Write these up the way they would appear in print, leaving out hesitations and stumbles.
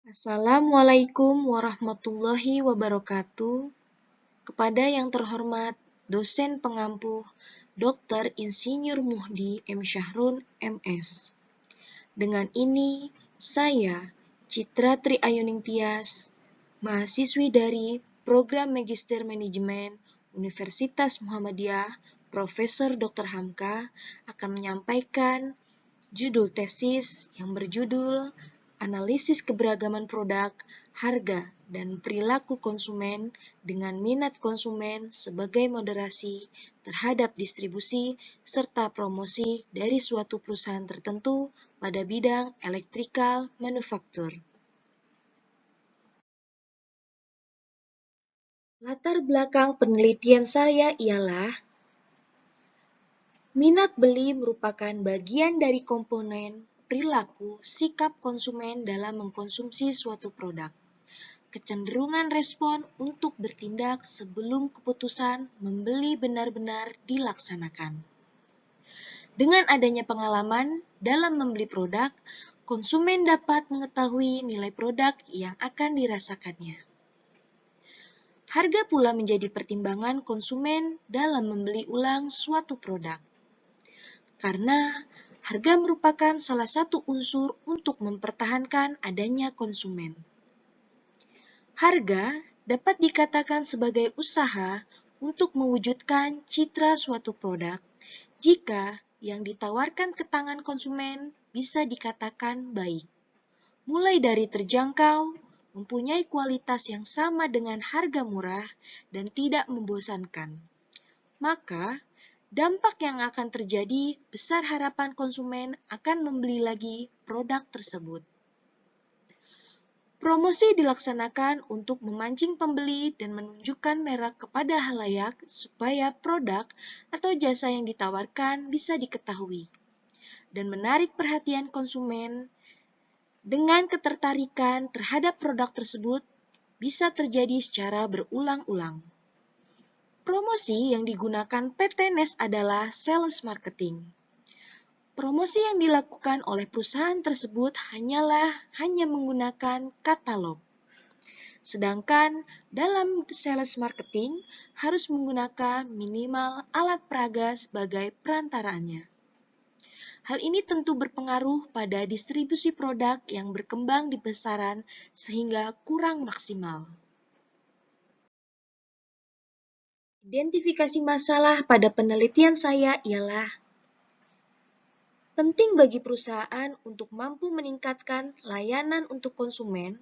Assalamualaikum warahmatullahi wabarakatuh. Kepada yang terhormat dosen pengampu Dr. Insinyur Muhdi M. Syahrun, MS. Dengan ini, saya, Citra Tri Ayuning Tias, mahasiswi dari Program Magister Manajemen Universitas Muhammadiyah, Profesor Dr. Hamka, akan menyampaikan judul tesis yang berjudul Analisis Keberagaman Produk, Harga, dan Perilaku Konsumen dengan Minat Konsumen sebagai Moderasi terhadap distribusi serta promosi dari suatu perusahaan tertentu pada bidang electrical manufacture. Latar belakang penelitian saya ialah minat beli merupakan bagian dari komponen perilaku sikap konsumen dalam mengkonsumsi suatu produk. Kecenderungan respon untuk bertindak sebelum keputusan membeli benar-benar dilaksanakan. Dengan adanya pengalaman dalam membeli produk, konsumen dapat mengetahui nilai produk yang akan dirasakannya. Harga pula menjadi pertimbangan konsumen dalam membeli ulang suatu produk. Karena harga merupakan salah satu unsur untuk mempertahankan adanya konsumen. Harga dapat dikatakan sebagai usaha untuk mewujudkan citra suatu produk jika yang ditawarkan ke tangan konsumen bisa dikatakan baik, mulai dari terjangkau, mempunyai kualitas yang sama dengan harga murah, dan tidak membosankan. Maka, dampak yang akan terjadi besar harapan konsumen akan membeli lagi produk tersebut. Promosi dilaksanakan untuk memancing pembeli dan menunjukkan merek kepada halayak supaya produk atau jasa yang ditawarkan bisa diketahui dan menarik perhatian konsumen dengan ketertarikan terhadap produk tersebut bisa terjadi secara berulang-ulang. Promosi yang digunakan PT NES adalah sales marketing. Promosi yang dilakukan oleh perusahaan tersebut hanya menggunakan katalog. Sedangkan dalam sales marketing harus menggunakan minimal alat peraga sebagai perantaraannya. Hal ini tentu berpengaruh pada distribusi produk yang berkembang di pasaran sehingga kurang maksimal. Identifikasi masalah pada penelitian saya ialah penting bagi perusahaan untuk mampu meningkatkan layanan untuk konsumen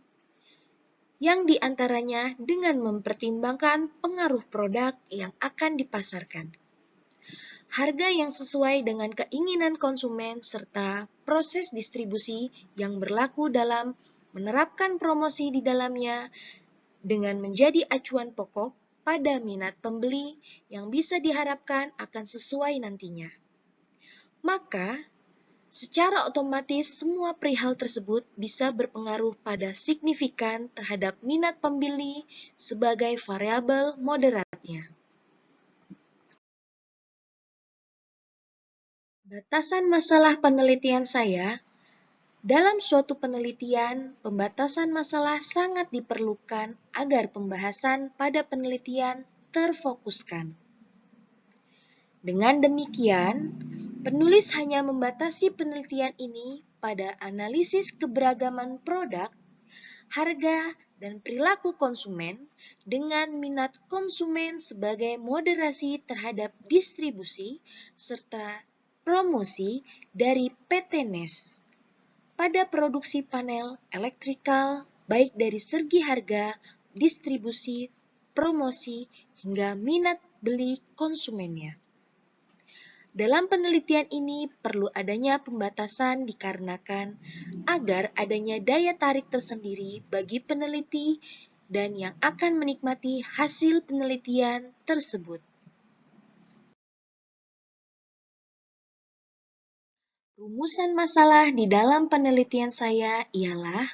yang diantaranya dengan mempertimbangkan pengaruh produk yang akan dipasarkan, harga yang sesuai dengan keinginan konsumen, serta proses distribusi yang berlaku dalam menerapkan promosi di dalamnya dengan menjadi acuan pokok pada minat pembeli yang bisa diharapkan akan sesuai nantinya. Maka, secara otomatis semua perihal tersebut bisa berpengaruh pada signifikan terhadap minat pembeli sebagai variabel moderatnya. Batasan masalah penelitian saya. Dalam suatu penelitian, pembatasan masalah sangat diperlukan agar pembahasan pada penelitian terfokuskan. Dengan demikian, penulis hanya membatasi penelitian ini pada analisis keberagaman produk, harga, dan perilaku konsumen dengan minat konsumen sebagai moderasi terhadap distribusi serta promosi dari PT NES pada produksi panel elektrikal baik dari segi harga, distribusi, promosi, hingga minat beli konsumennya. Dalam penelitian ini perlu adanya pembatasan dikarenakan agar adanya daya tarik tersendiri bagi peneliti dan yang akan menikmati hasil penelitian tersebut. Rumusan masalah di dalam penelitian saya ialah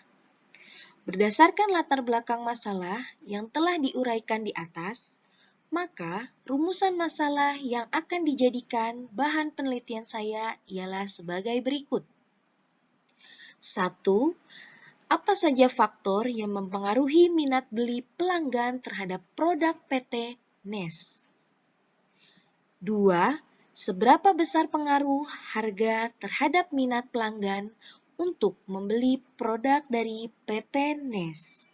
berdasarkan latar belakang masalah yang telah diuraikan di atas, maka rumusan masalah yang akan dijadikan bahan penelitian saya ialah sebagai berikut. 1. Apa saja faktor yang mempengaruhi minat beli pelanggan terhadap produk PT NES? 2. Seberapa besar pengaruh harga terhadap minat pelanggan untuk membeli produk dari PT NES?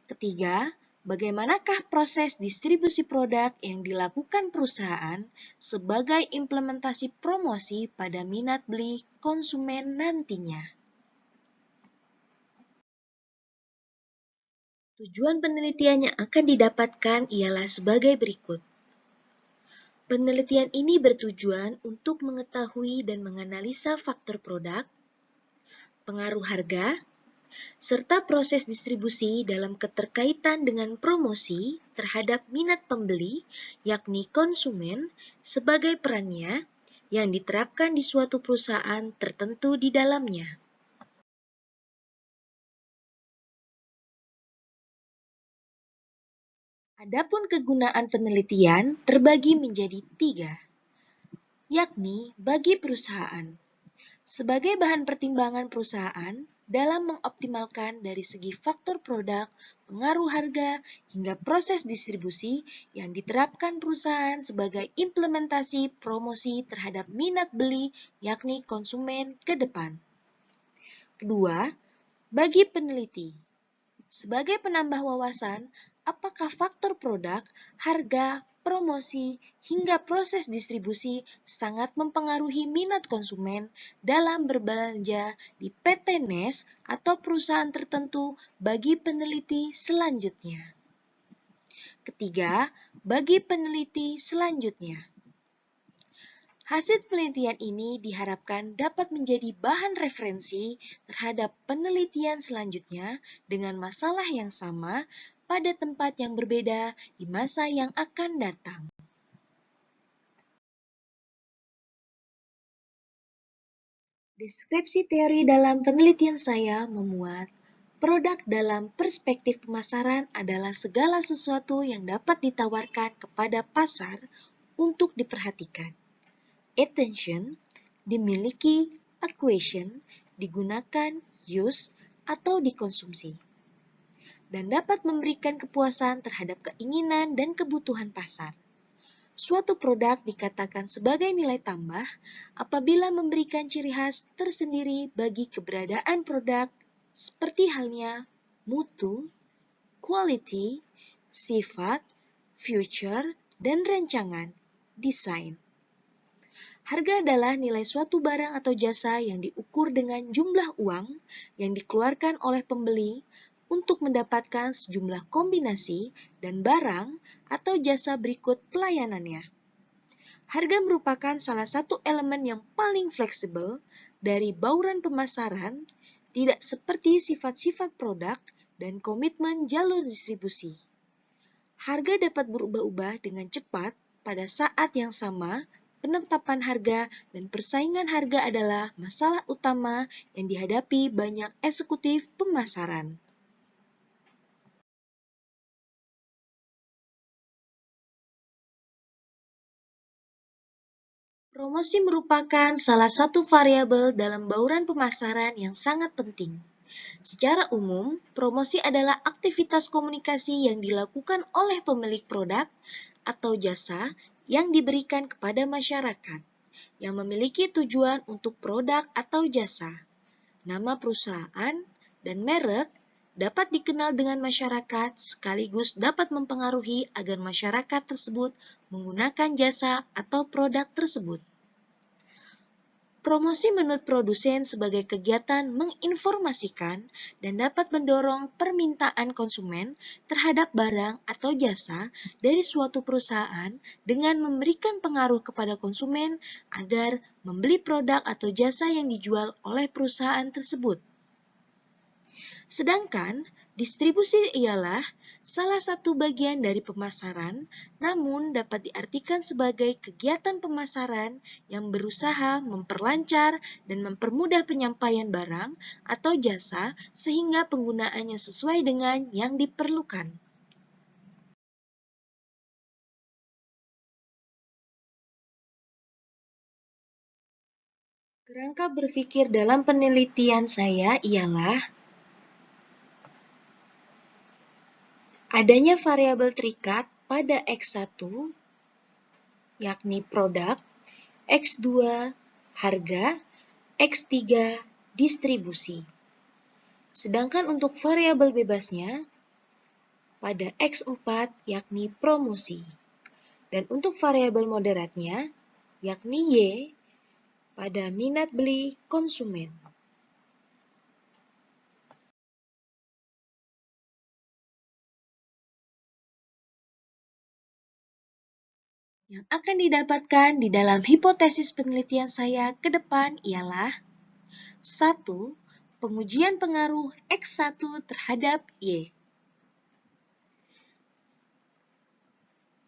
Ketiga, bagaimanakah proses distribusi produk yang dilakukan perusahaan sebagai implementasi promosi pada minat beli konsumen nantinya? Tujuan penelitian yang akan didapatkan ialah sebagai berikut. Penelitian ini bertujuan untuk mengetahui dan menganalisa faktor produk, pengaruh harga, serta proses distribusi dalam keterkaitan dengan promosi terhadap minat pembeli, yakni konsumen, sebagai perannya yang diterapkan di suatu perusahaan tertentu di dalamnya. Adapun kegunaan penelitian terbagi menjadi 3, yakni bagi perusahaan. Sebagai bahan pertimbangan perusahaan dalam mengoptimalkan dari segi faktor produk, pengaruh harga, hingga proses distribusi yang diterapkan perusahaan sebagai implementasi promosi terhadap minat beli, yakni konsumen ke depan. Kedua, bagi peneliti. Sebagai penambah wawasan, apakah faktor produk, harga, promosi, hingga proses distribusi sangat mempengaruhi minat konsumen dalam berbelanja di PT NES atau perusahaan tertentu bagi peneliti selanjutnya. Ketiga, bagi peneliti selanjutnya. Hasil penelitian ini diharapkan dapat menjadi bahan referensi terhadap penelitian selanjutnya dengan masalah yang sama pada tempat yang berbeda di masa yang akan datang. Deskripsi teori dalam penelitian saya memuat produk dalam perspektif pemasaran adalah segala sesuatu yang dapat ditawarkan kepada pasar untuk diperhatikan. Attention, dimiliki, acquisition, digunakan, use, atau dikonsumsi, dan dapat memberikan kepuasan terhadap keinginan dan kebutuhan pasar. Suatu produk dikatakan sebagai nilai tambah apabila memberikan ciri khas tersendiri bagi keberadaan produk, seperti halnya mutu, quality, sifat, feature, dan rancangan, desain. Harga adalah nilai suatu barang atau jasa yang diukur dengan jumlah uang yang dikeluarkan oleh pembeli untuk mendapatkan sejumlah kombinasi dan barang atau jasa berikut pelayanannya. Harga merupakan salah satu elemen yang paling fleksibel dari bauran pemasaran, tidak seperti sifat-sifat produk dan komitmen jalur distribusi. Harga dapat berubah-ubah dengan cepat pada saat yang sama. Penetapan harga dan persaingan harga adalah masalah utama yang dihadapi banyak eksekutif pemasaran. Promosi merupakan salah satu variabel dalam bauran pemasaran yang sangat penting. Secara umum, promosi adalah aktivitas komunikasi yang dilakukan oleh pemilik produk atau jasa yang diberikan kepada masyarakat yang memiliki tujuan untuk produk atau jasa. Nama perusahaan dan merek dapat dikenal dengan masyarakat sekaligus dapat mempengaruhi agar masyarakat tersebut menggunakan jasa atau produk tersebut. Promosi menurut produsen sebagai kegiatan menginformasikan dan dapat mendorong permintaan konsumen terhadap barang atau jasa dari suatu perusahaan dengan memberikan pengaruh kepada konsumen agar membeli produk atau jasa yang dijual oleh perusahaan tersebut. Sedangkan distribusi ialah salah satu bagian dari pemasaran, namun dapat diartikan sebagai kegiatan pemasaran yang berusaha memperlancar dan mempermudah penyampaian barang atau jasa sehingga penggunaannya sesuai dengan yang diperlukan. Kerangka berpikir dalam penelitian saya ialah Adanya variabel terikat pada X1, yakni produk, X2 harga, X3 distribusi. Sedangkan untuk variabel bebasnya pada X4 yakni promosi. Dan untuk variabel moderatnya yakni Y pada minat beli konsumen. Yang akan didapatkan di dalam hipotesis penelitian saya ke depan ialah 1. Pengujian pengaruh X1 terhadap Y.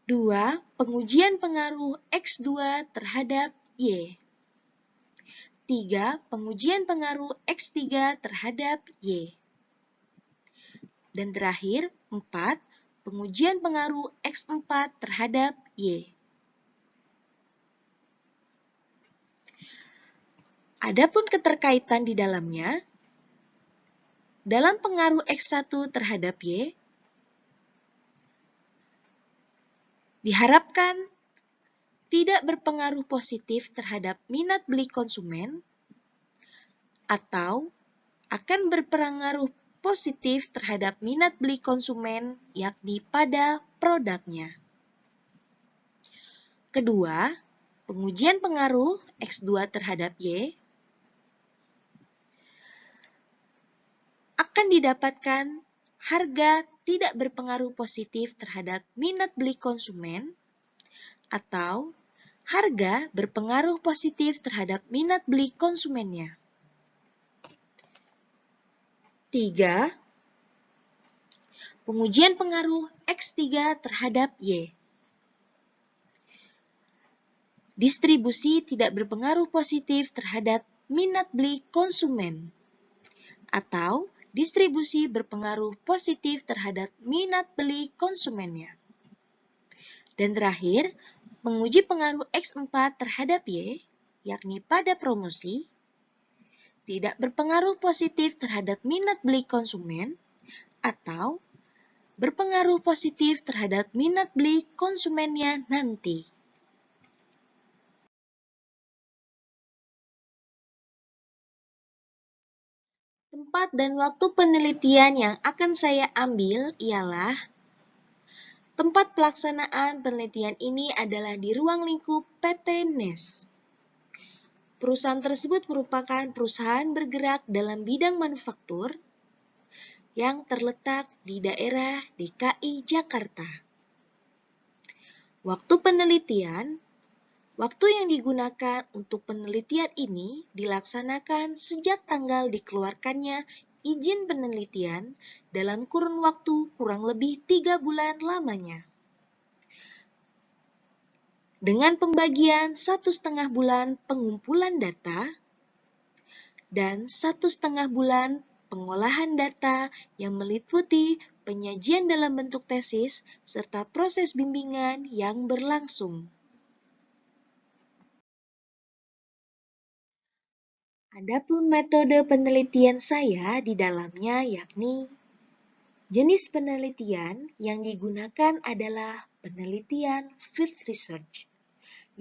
2. Pengujian pengaruh X2 terhadap Y. 3. Pengujian pengaruh X3 terhadap Y. Dan terakhir, 4. Pengujian pengaruh X4 terhadap Y. Adapun keterkaitan di dalamnya, dalam pengaruh X1 terhadap Y, diharapkan tidak berpengaruh positif terhadap minat beli konsumen atau akan berpengaruh positif terhadap minat beli konsumen, yakni pada produknya. Kedua, pengujian pengaruh X2 terhadap Y akan didapatkan harga tidak berpengaruh positif terhadap minat beli konsumen atau harga berpengaruh positif terhadap minat beli konsumennya. 3. Pengujian pengaruh X3 terhadap Y. Distribusi tidak berpengaruh positif terhadap minat beli konsumen atau distribusi berpengaruh positif terhadap minat beli konsumennya. Dan terakhir, menguji pengaruh X4 terhadap Y, yakni pada promosi, tidak berpengaruh positif terhadap minat beli konsumen atau berpengaruh positif terhadap minat beli konsumennya nanti. Tempat dan waktu penelitian yang akan saya ambil ialah tempat pelaksanaan penelitian ini adalah di ruang lingkup PT NES. Perusahaan tersebut merupakan perusahaan bergerak dalam bidang manufaktur yang terletak di daerah DKI Jakarta. Waktu penelitian, waktu yang digunakan untuk penelitian ini dilaksanakan sejak tanggal dikeluarkannya izin penelitian dalam kurun waktu kurang lebih 3 bulan lamanya. Dengan pembagian 1,5 bulan pengumpulan data dan 1,5 bulan pengolahan data yang meliputi penyajian dalam bentuk tesis serta proses bimbingan yang berlangsung. Adapun metode penelitian saya di dalamnya yakni jenis penelitian yang digunakan adalah penelitian field research,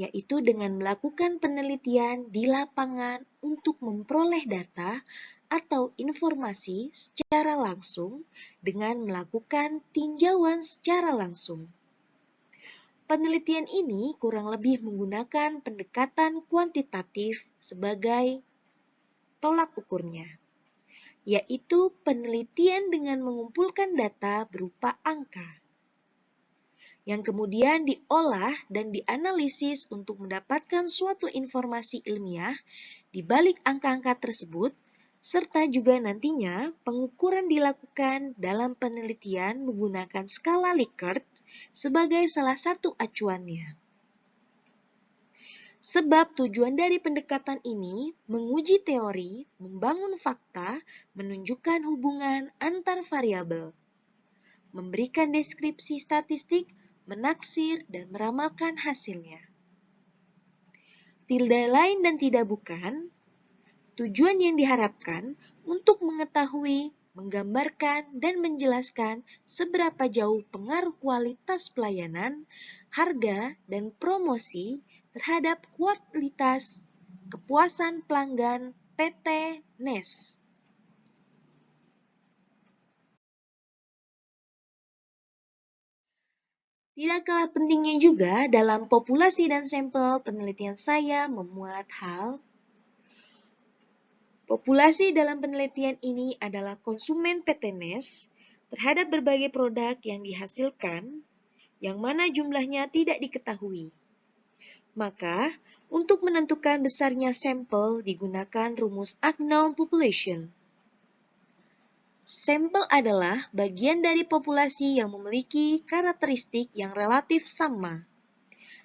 yaitu dengan melakukan penelitian di lapangan untuk memperoleh data atau informasi secara langsung dengan melakukan tinjauan secara langsung. Penelitian ini kurang lebih menggunakan pendekatan kuantitatif sebagai tolak ukurnya, yaitu penelitian dengan mengumpulkan data berupa angka, yang kemudian diolah dan dianalisis untuk mendapatkan suatu informasi ilmiah di balik angka-angka tersebut, serta juga nantinya pengukuran dilakukan dalam penelitian menggunakan skala Likert sebagai salah satu acuannya. Sebab tujuan dari pendekatan ini menguji teori, membangun fakta, menunjukkan hubungan antar variabel, memberikan deskripsi statistik, menaksir, dan meramalkan hasilnya. Tidak lain dan tidak bukan, tujuan yang diharapkan untuk mengetahui menggambarkan dan menjelaskan seberapa jauh pengaruh kualitas pelayanan, harga, dan promosi terhadap kualitas kepuasan pelanggan PT NES. Tidak kalah pentingnya juga dalam populasi dan sampel penelitian saya memuat hal populasi dalam penelitian ini adalah konsumen PT NES terhadap berbagai produk yang dihasilkan, yang mana jumlahnya tidak diketahui. Maka, untuk menentukan besarnya sampel digunakan rumus unknown population. Sampel adalah bagian dari populasi yang memiliki karakteristik yang relatif sama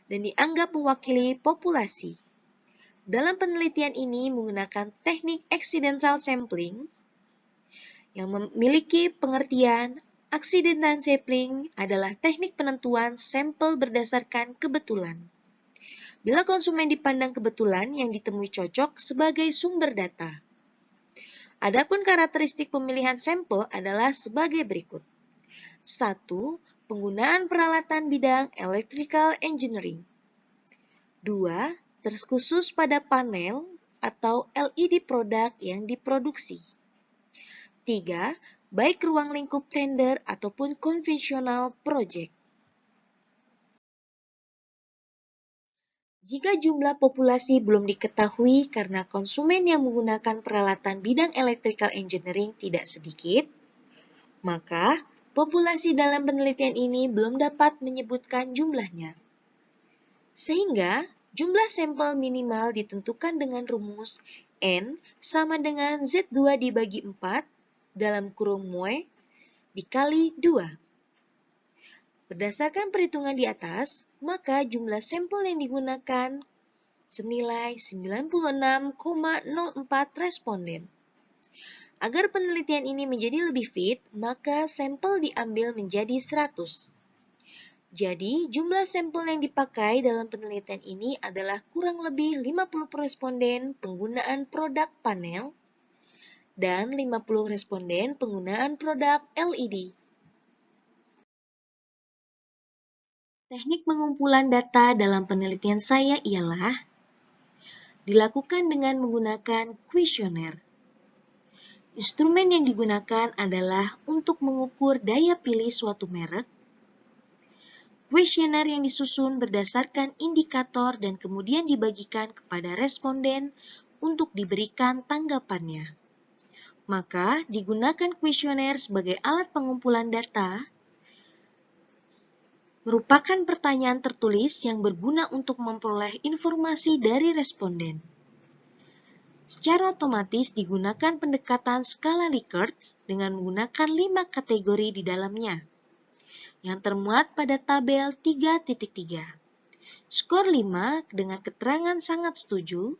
dan dianggap mewakili populasi. Dalam penelitian ini menggunakan teknik accidental sampling yang memiliki pengertian accidental sampling adalah teknik penentuan sampel berdasarkan kebetulan. Bila konsumen dipandang kebetulan yang ditemui cocok sebagai sumber data. Adapun karakteristik pemilihan sampel adalah sebagai berikut. 1. Penggunaan peralatan bidang electrical engineering. 2. Terkhusus pada panel atau LED produk yang diproduksi. 3. Baik ruang lingkup tender ataupun konvensional project. Jika jumlah populasi belum diketahui karena konsumen yang menggunakan peralatan bidang electrical engineering tidak sedikit, maka populasi dalam penelitian ini belum dapat menyebutkan jumlahnya. Sehingga jumlah sampel minimal ditentukan dengan rumus N sama dengan Z2 dibagi 4 dalam kurung mue dikali 2. Berdasarkan perhitungan di atas, maka jumlah sampel yang digunakan senilai 96,04 responden. Agar penelitian ini menjadi lebih fit, maka sampel diambil menjadi 100. Jadi, jumlah sampel yang dipakai dalam penelitian ini adalah kurang lebih 50 responden penggunaan produk panel dan 50 responden penggunaan produk LED. Teknik pengumpulan data dalam penelitian saya ialah dilakukan dengan menggunakan kuesioner. Instrumen yang digunakan adalah untuk mengukur daya pilih suatu merek. Kuesioner yang disusun berdasarkan indikator dan kemudian dibagikan kepada responden untuk diberikan tanggapannya. Maka, digunakan kuesioner sebagai alat pengumpulan data merupakan pertanyaan tertulis yang berguna untuk memperoleh informasi dari responden. Secara otomatis digunakan pendekatan skala Likert dengan menggunakan 5 kategori di dalamnya, yang termuat pada tabel 3.3. Skor 5 dengan keterangan sangat setuju,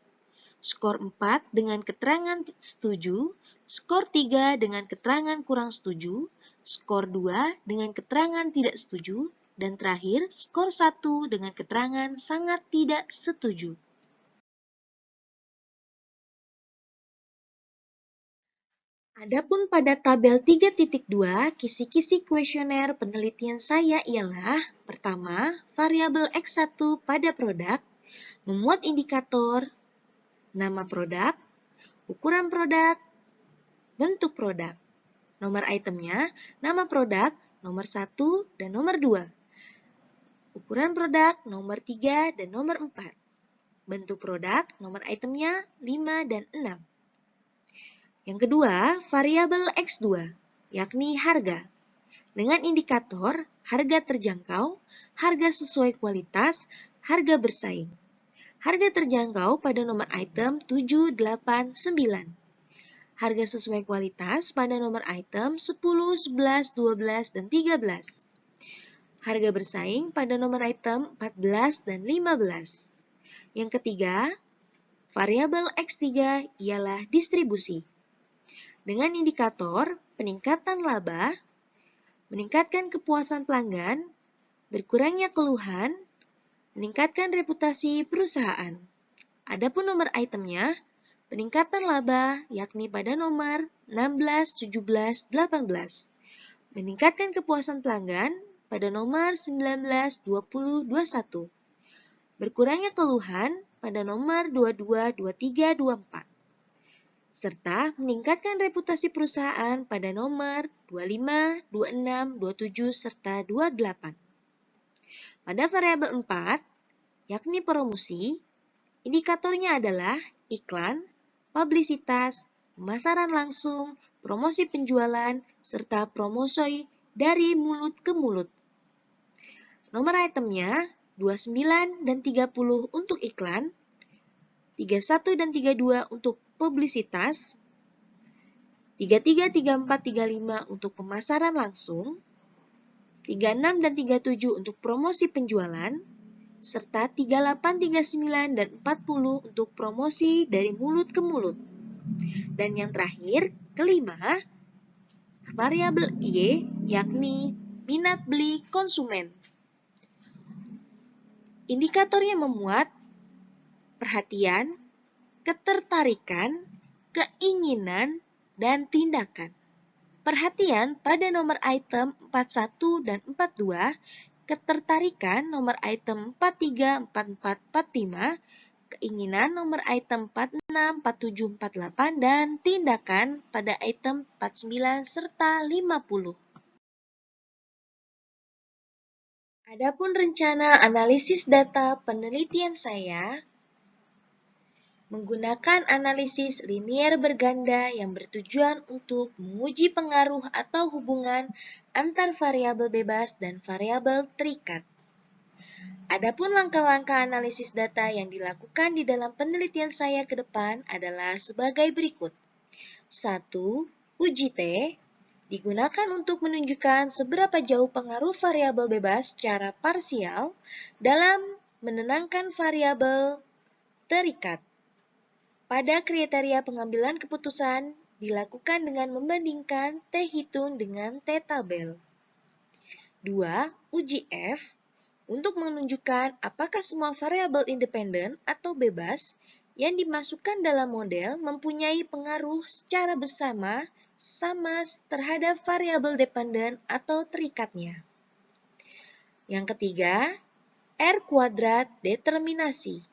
skor 4 dengan keterangan setuju, skor 3 dengan keterangan kurang setuju, skor 2 dengan keterangan tidak setuju, dan terakhir, skor 1 dengan keterangan sangat tidak setuju. Adapun pada tabel 3.2, kisi-kisi kuesioner penelitian saya ialah, pertama, variabel X1 pada produk, memuat indikator, nama produk, ukuran produk, bentuk produk. Nomor itemnya, nama produk, nomor 1 dan nomor 2. Ukuran produk nomor 3 dan nomor 4. Bentuk produk nomor itemnya 5 dan 6. Yang kedua, variabel X2, yakni harga. Dengan indikator harga terjangkau, harga sesuai kualitas, harga bersaing. Harga terjangkau pada nomor item 7, 8, 9. Harga sesuai kualitas pada nomor item 10, 11, 12, dan 13. Harga bersaing pada nomor item 14 dan 15. Yang ketiga, variabel X3 ialah distribusi. Dengan indikator peningkatan laba, meningkatkan kepuasan pelanggan, berkurangnya keluhan, meningkatkan reputasi perusahaan. Adapun nomor itemnya Peningkatan laba yakni pada nomor 16, 17, 18. Meningkatkan kepuasan pelanggan pada nomor 19, 20, 21. Berkurangnya keluhan pada nomor 22, 23, 24. Serta meningkatkan reputasi perusahaan pada nomor 25, 26, 27, serta 28. Pada variabel 4, yakni promosi, indikatornya adalah iklan, publisitas, pemasaran langsung, promosi penjualan, serta promosi dari mulut ke mulut. Nomor itemnya 29 dan 30 untuk iklan, 31 dan 32 untuk publisitas, 33, 34, 35 untuk pemasaran langsung, 36 dan 37 untuk promosi penjualan, serta 38, 39, dan 40 untuk promosi dari mulut ke mulut. Dan yang terakhir, kelima, variabel Y, yakni minat beli konsumen. Indikatornya memuat perhatian, ketertarikan, keinginan, dan tindakan. Perhatian pada nomor item 41 dan 42, ketertarikan nomor item 43, 44, 45, keinginan nomor item 46, 47, 48, dan tindakan pada item 49 serta 50. Adapun rencana analisis data penelitian saya menggunakan analisis linier berganda yang bertujuan untuk menguji pengaruh atau hubungan antar variabel bebas dan variabel terikat. Adapun langkah-langkah analisis data yang dilakukan di dalam penelitian saya ke depan adalah sebagai berikut. 1. Uji T digunakan untuk menunjukkan seberapa jauh pengaruh variabel bebas secara parsial dalam menenangkan variabel terikat. Pada kriteria pengambilan keputusan dilakukan dengan membandingkan T hitung dengan T tabel. 2. Uji F untuk menunjukkan apakah semua variabel independen atau bebas yang dimasukkan dalam model mempunyai pengaruh secara bersama sama terhadap variabel dependen atau terikatnya. Yang ketiga, R kuadrat determinasi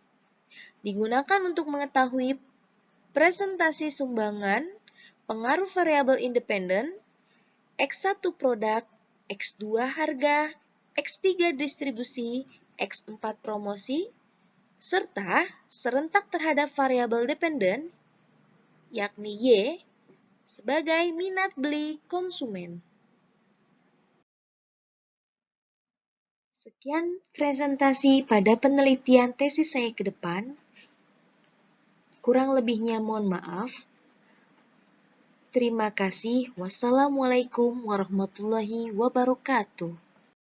digunakan untuk mengetahui presentasi sumbangan pengaruh variabel independen, X1 produk, X2 harga, X3 distribusi, X4 promosi, serta serentak terhadap variabel dependen, yakni Y, sebagai minat beli konsumen. Sekian presentasi pada penelitian tesis saya ke depan. Kurang lebihnya mohon maaf. Terima kasih. Wassalamualaikum warahmatullahi wabarakatuh.